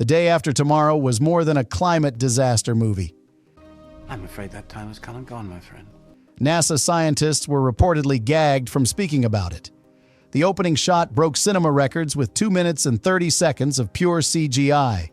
The Day After Tomorrow was more than a climate disaster movie. I'm afraid that time has come and gone, my friend. NASA scientists were reportedly gagged from speaking about it. The opening shot broke cinema records with 2 minutes and 30 seconds of pure CGI.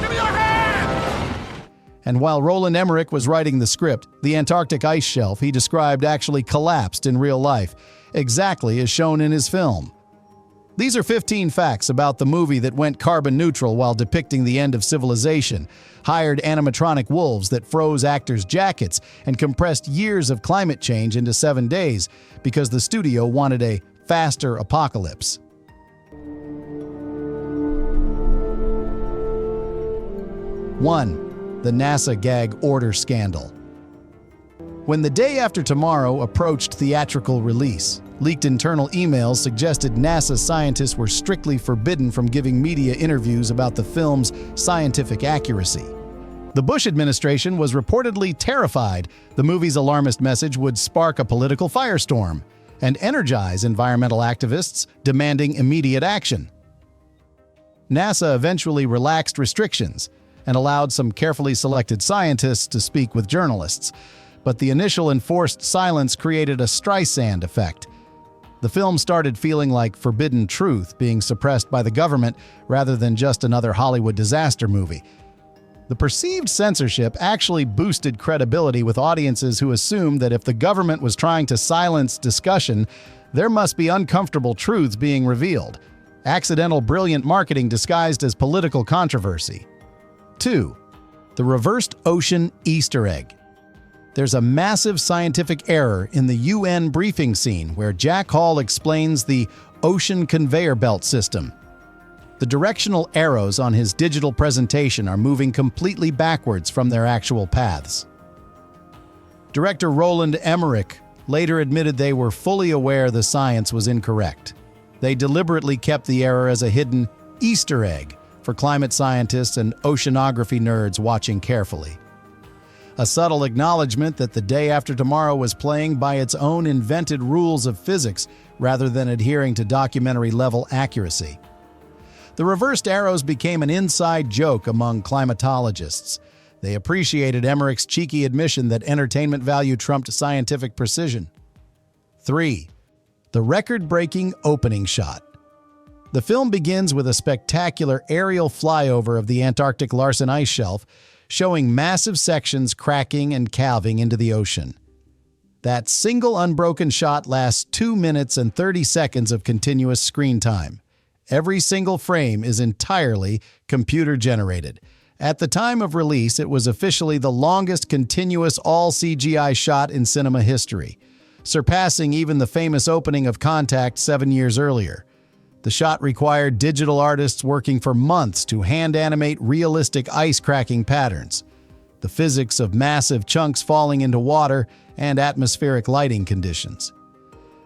Give me your hand! And while Roland Emmerich was writing the script, the Antarctic ice shelf he described actually collapsed in real life, exactly as shown in his film. These are 15 facts about the movie that went carbon neutral while depicting the end of civilization, hired animatronic wolves that froze actors' jackets, and compressed years of climate change into 7 days because the studio wanted a faster apocalypse. 1. The NASA gag order scandal. When The Day After Tomorrow approached theatrical release, leaked internal emails suggested NASA scientists were strictly forbidden from giving media interviews about the film's scientific accuracy. The Bush administration was reportedly terrified the movie's alarmist message would spark a political firestorm and energize environmental activists demanding immediate action. NASA eventually relaxed restrictions and allowed some carefully selected scientists to speak with journalists, but the initial enforced silence created a Streisand effect. The film started feeling like forbidden truth being suppressed by the government rather than just another Hollywood disaster movie. The perceived censorship actually boosted credibility with audiences who assumed that if the government was trying to silence discussion, there must be uncomfortable truths being revealed. Accidental brilliant marketing disguised as political controversy. 2. The reversed ocean Easter egg. There's a massive scientific error in the UN briefing scene where Jack Hall explains the ocean conveyor belt system. The directional arrows on his digital presentation are moving completely backwards from their actual paths. Director Roland Emmerich later admitted they were fully aware the science was incorrect. They deliberately kept the error as a hidden Easter egg for climate scientists and oceanography nerds watching carefully. A subtle acknowledgement that The Day After Tomorrow was playing by its own invented rules of physics rather than adhering to documentary-level accuracy. The reversed arrows became an inside joke among climatologists. They appreciated Emmerich's cheeky admission that entertainment value trumped scientific precision. 3. The record-breaking opening shot. The film begins with a spectacular aerial flyover of the Antarctic Larsen ice shelf, showing massive sections cracking and calving into the ocean. That single unbroken shot lasts 2 minutes and 30 seconds of continuous screen time. Every single frame is entirely computer-generated. At the time of release, it was officially the longest continuous all-CGI shot in cinema history, surpassing even the famous opening of Contact 7 years earlier. The shot required digital artists working for months to hand-animate realistic ice-cracking patterns, the physics of massive chunks falling into water, and atmospheric lighting conditions.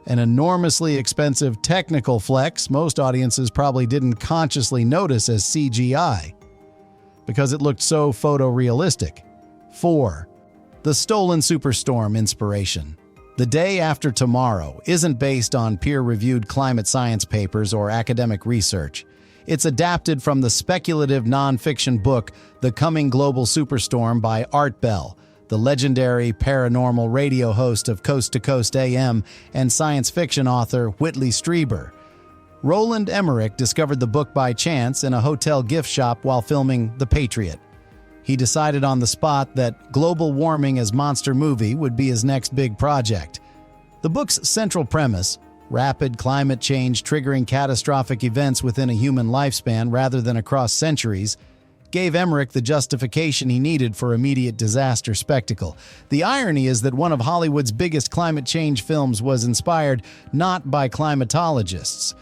An enormously expensive technical flex most audiences probably didn't consciously notice as CGI, because it looked so photorealistic. 4. The stolen Superstorm inspiration. The Day After Tomorrow isn't based on peer-reviewed climate science papers or academic research. It's adapted from the speculative nonfiction book The Coming Global Superstorm by Art Bell, the legendary paranormal radio host of Coast to Coast AM and science fiction author Whitley Strieber. Roland Emmerich discovered the book by chance in a hotel gift shop while filming The Patriot. He decided on the spot that global warming as monster movie would be his next big project. The book's central premise, rapid climate change triggering catastrophic events within a human lifespan rather than across centuries, gave Emmerich the justification he needed for immediate disaster spectacle. The irony is that one of Hollywood's biggest climate change films was inspired not by climatologists,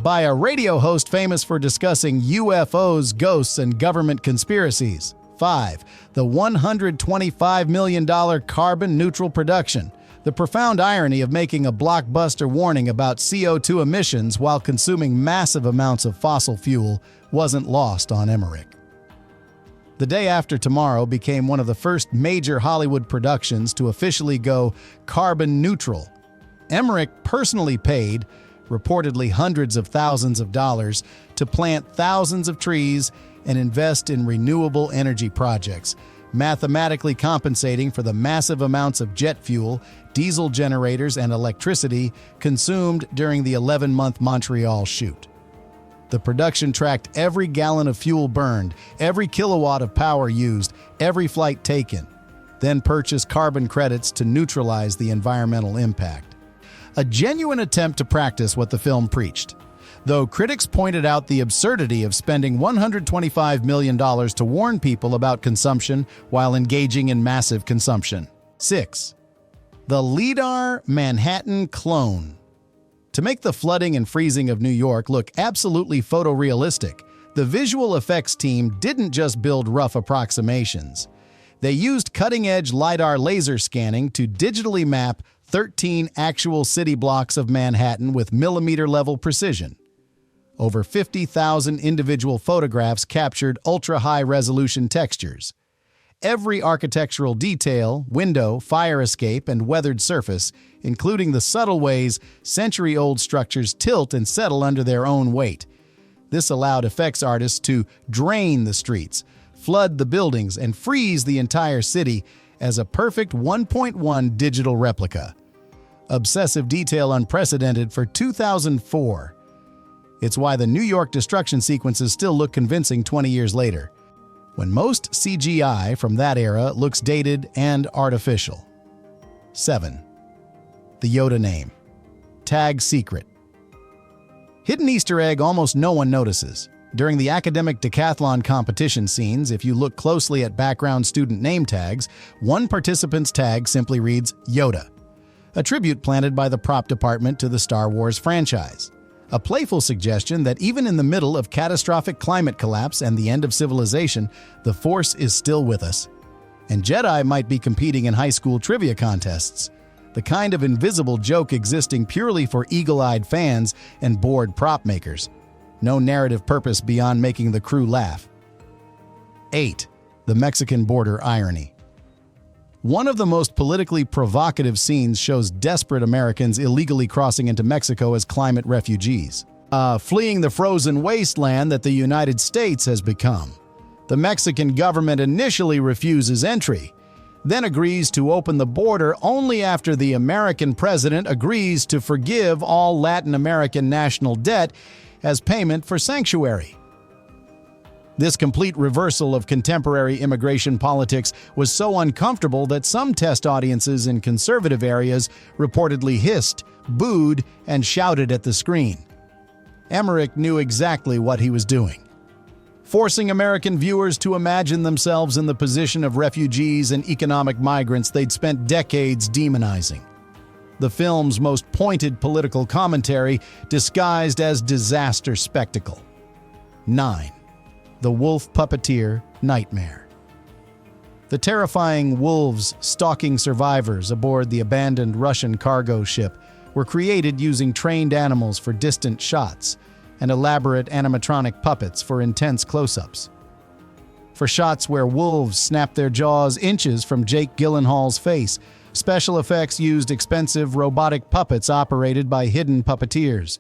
by a radio host famous for discussing UFOs, ghosts, and government conspiracies. 5. The $125 million carbon-neutral production. The profound irony of making a blockbuster warning about CO2 emissions while consuming massive amounts of fossil fuel wasn't lost on Emmerich. The Day After Tomorrow became one of the first major Hollywood productions to officially go carbon neutral. Emmerich personally paid reportedly hundreds of thousands of dollars, to plant thousands of trees and invest in renewable energy projects, mathematically compensating for the massive amounts of jet fuel, diesel generators, and electricity consumed during the 11-month Montreal shoot. The production tracked every gallon of fuel burned, every kilowatt of power used, every flight taken, then purchased carbon credits to neutralize the environmental impact. A genuine attempt to practice what the film preached, though critics pointed out the absurdity of spending $125 million to warn people about consumption while engaging in massive consumption. 6. The LIDAR Manhattan clone. To make the flooding and freezing of New York look absolutely photorealistic, the visual effects team didn't just build rough approximations. They used cutting-edge LIDAR laser scanning to digitally map 13 actual city blocks of Manhattan with millimeter-level precision. Over 50,000 individual photographs captured ultra-high-resolution textures. Every architectural detail, window, fire escape, and weathered surface, including the subtle ways century-old structures tilt and settle under their own weight. This allowed effects artists to drain the streets, flood the buildings, and freeze the entire city as a perfect 1.1 digital replica. Obsessive detail unprecedented for 2004. It's why the New York destruction sequences still look convincing 20 years later, when most CGI from that era looks dated and artificial. 7. The Yoda name. Tag secret. Hidden Easter egg almost no one notices. During the academic decathlon competition scenes, if you look closely at background student name tags, one participant's tag simply reads Yoda, a tribute planted by the prop department to the Star Wars franchise. A playful suggestion that even in the middle of catastrophic climate collapse and the end of civilization, the Force is still with us. And Jedi might be competing in high school trivia contests. The kind of invisible joke existing purely for eagle-eyed fans and bored prop makers. No narrative purpose beyond making the crew laugh. 8. The Mexican border irony. One of the most politically provocative scenes shows desperate Americans illegally crossing into Mexico as climate refugees, fleeing the frozen wasteland that the United States has become. The Mexican government initially refuses entry, then agrees to open the border only after the American president agrees to forgive all Latin American national debt as payment for sanctuary. This complete reversal of contemporary immigration politics was so uncomfortable that some test audiences in conservative areas reportedly hissed, booed, and shouted at the screen. Emmerich knew exactly what he was doing, forcing American viewers to imagine themselves in the position of refugees and economic migrants they'd spent decades demonizing. The film's most pointed political commentary disguised as disaster spectacle. 9. The Wolf Puppeteer Nightmare. The terrifying wolves stalking survivors aboard the abandoned Russian cargo ship were created using trained animals for distant shots and elaborate animatronic puppets for intense close-ups. For shots where wolves snapped their jaws inches from Jake Gyllenhaal's face, special effects used expensive robotic puppets operated by hidden puppeteers.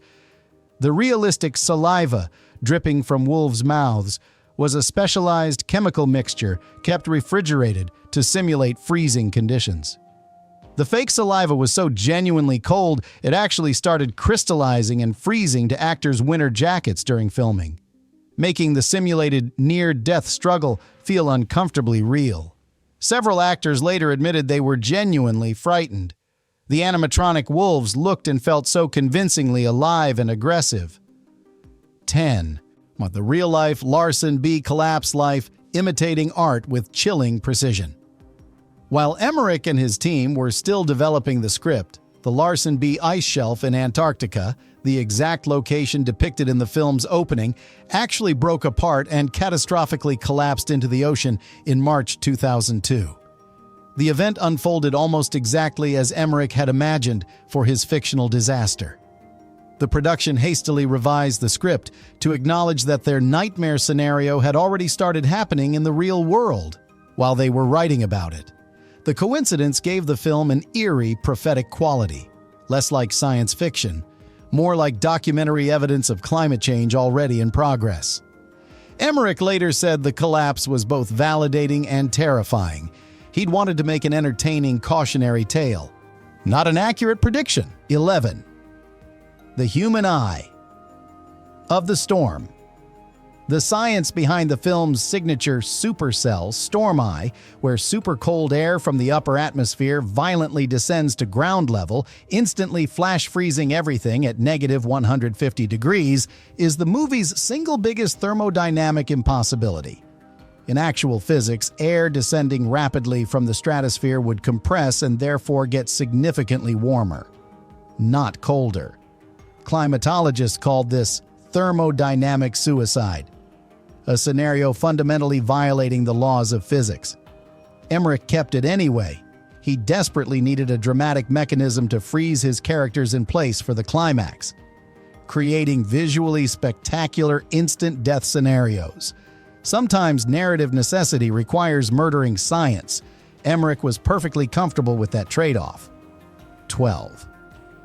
The realistic saliva dripping from wolves' mouths was a specialized chemical mixture kept refrigerated to simulate freezing conditions. The fake saliva was so genuinely cold, it actually started crystallizing and freezing to actors' winter jackets during filming, making the simulated near-death struggle feel uncomfortably real. Several actors later admitted they were genuinely frightened. The animatronic wolves looked and felt so convincingly alive and aggressive. 10. The real-life Larsen B collapse life imitating art with chilling precision. While Emmerich and his team were still developing the script, the Larsen B ice shelf in Antarctica, the exact location depicted in the film's opening, actually broke apart and catastrophically collapsed into the ocean in March 2002. The event unfolded almost exactly as Emmerich had imagined for his fictional disaster. The production hastily revised the script to acknowledge that their nightmare scenario had already started happening in the real world while they were writing about it. The coincidence gave the film an eerie, prophetic quality, less like science fiction, more like documentary evidence of climate change already in progress. Emmerich later said the collapse was both validating and terrifying. He'd wanted to make an entertaining, cautionary tale. Not an accurate prediction. 11. The human eye. Of the storm. The science behind the film's signature supercell, storm eye, where super cold air from the upper atmosphere violently descends to ground level, instantly flash freezing everything at negative 150 degrees, is the movie's single biggest thermodynamic impossibility. In actual physics, air descending rapidly from the stratosphere would compress and therefore get significantly warmer, not colder. Climatologists called this thermodynamic suicide, a scenario fundamentally violating the laws of physics. Emmerich kept it anyway. He desperately needed a dramatic mechanism to freeze his characters in place for the climax, creating visually spectacular instant death scenarios. Sometimes narrative necessity requires murdering science. Emmerich was perfectly comfortable with that trade-off. 12.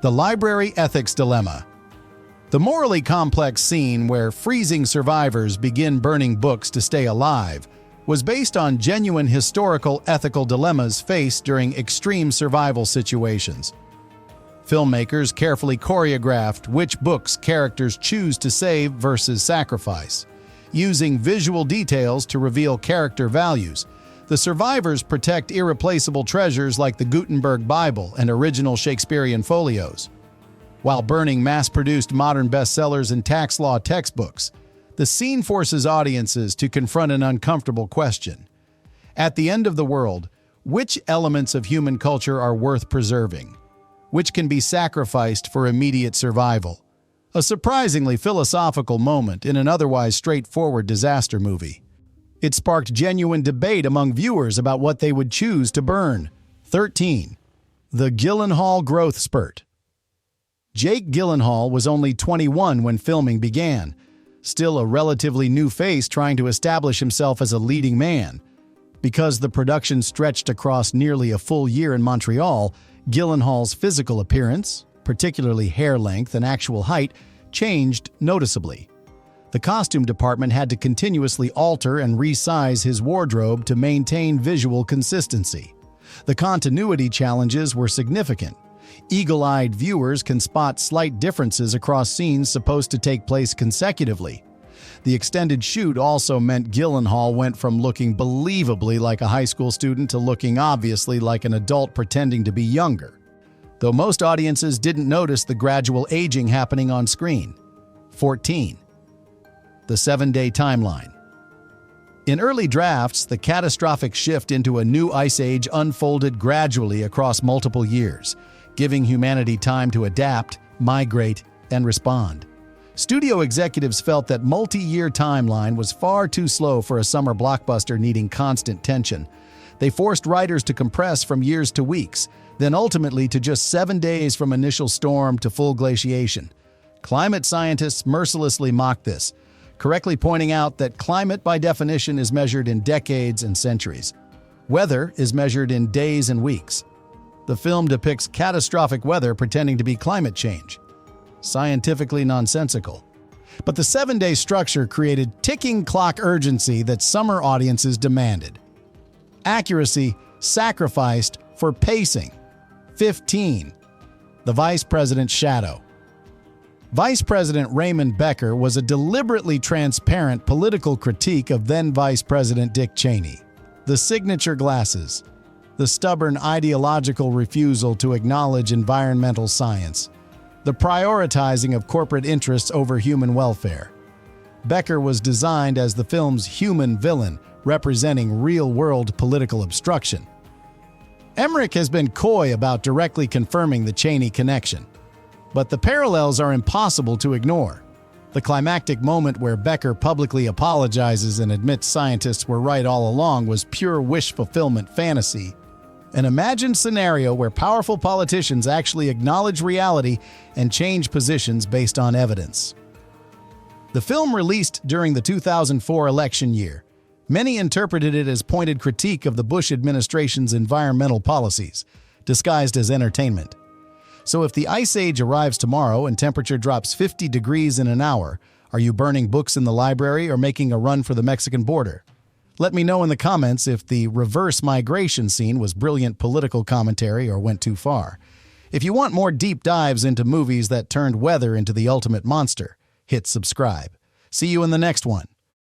The library ethics dilemma. The morally complex scene where freezing survivors begin burning books to stay alive was based on genuine historical ethical dilemmas faced during extreme survival situations. Filmmakers carefully choreographed which books characters choose to save versus sacrifice, using visual details to reveal character values. The survivors protect irreplaceable treasures like the Gutenberg Bible and original Shakespearean folios, while burning mass-produced modern bestsellers and tax law textbooks. The scene forces audiences to confront an uncomfortable question. At the end of the world, which elements of human culture are worth preserving? Which can be sacrificed for immediate survival? A surprisingly philosophical moment in an otherwise straightforward disaster movie. It sparked genuine debate among viewers about what they would choose to burn. 13. The Gyllenhaal growth spurt. Jake Gyllenhaal was only 21 when filming began, still a relatively new face trying to establish himself as a leading man. Because the production stretched across nearly a full year in Montreal, Gyllenhaal's physical appearance, particularly hair length and actual height, changed noticeably. The costume department had to continuously alter and resize his wardrobe to maintain visual consistency. The continuity challenges were significant. Eagle-eyed viewers can spot slight differences across scenes supposed to take place consecutively. The extended shoot also meant Gyllenhaal went from looking believably like a high school student to looking obviously like an adult pretending to be younger, though most audiences didn't notice the gradual aging happening on screen. 14. The 7-day timeline. In early drafts, the catastrophic shift into a new ice age unfolded gradually across multiple years, giving humanity time to adapt, migrate, and respond. Studio executives felt that multi-year timeline was far too slow for a summer blockbuster needing constant tension. They forced writers to compress from years to weeks, then ultimately to just 7 days from initial storm to full glaciation. Climate scientists mercilessly mocked this, correctly pointing out that climate by definition is measured in decades and centuries. Weather is measured in days and weeks. The film depicts catastrophic weather pretending to be climate change. Scientifically nonsensical. But the 7-day structure created ticking clock urgency that summer audiences demanded. Accuracy sacrificed for pacing. 15. The Vice President's shadow. Vice President Raymond Becker was a deliberately transparent political critique of then Vice President Dick Cheney. The signature glasses. The stubborn ideological refusal to acknowledge environmental science. The prioritizing of corporate interests over human welfare. Becker was designed as the film's human villain, representing real-world political obstruction. Emmerich has been coy about directly confirming the Cheney connection, but the parallels are impossible to ignore. The climactic moment where Becker publicly apologizes and admits scientists were right all along was pure wish fulfillment fantasy. An imagined scenario where powerful politicians actually acknowledge reality and change positions based on evidence. The film released during the 2004 election year. Many interpreted it as pointed critique of the Bush administration's environmental policies, disguised as entertainment. So if the Ice Age arrives tomorrow and temperature drops 50 degrees in an hour, are you burning books in the library or making a run for the Mexican border? Let me know in the comments if the reverse migration scene was brilliant political commentary or went too far. If you want more deep dives into movies that turned weather into the ultimate monster, hit subscribe. See you in the next one.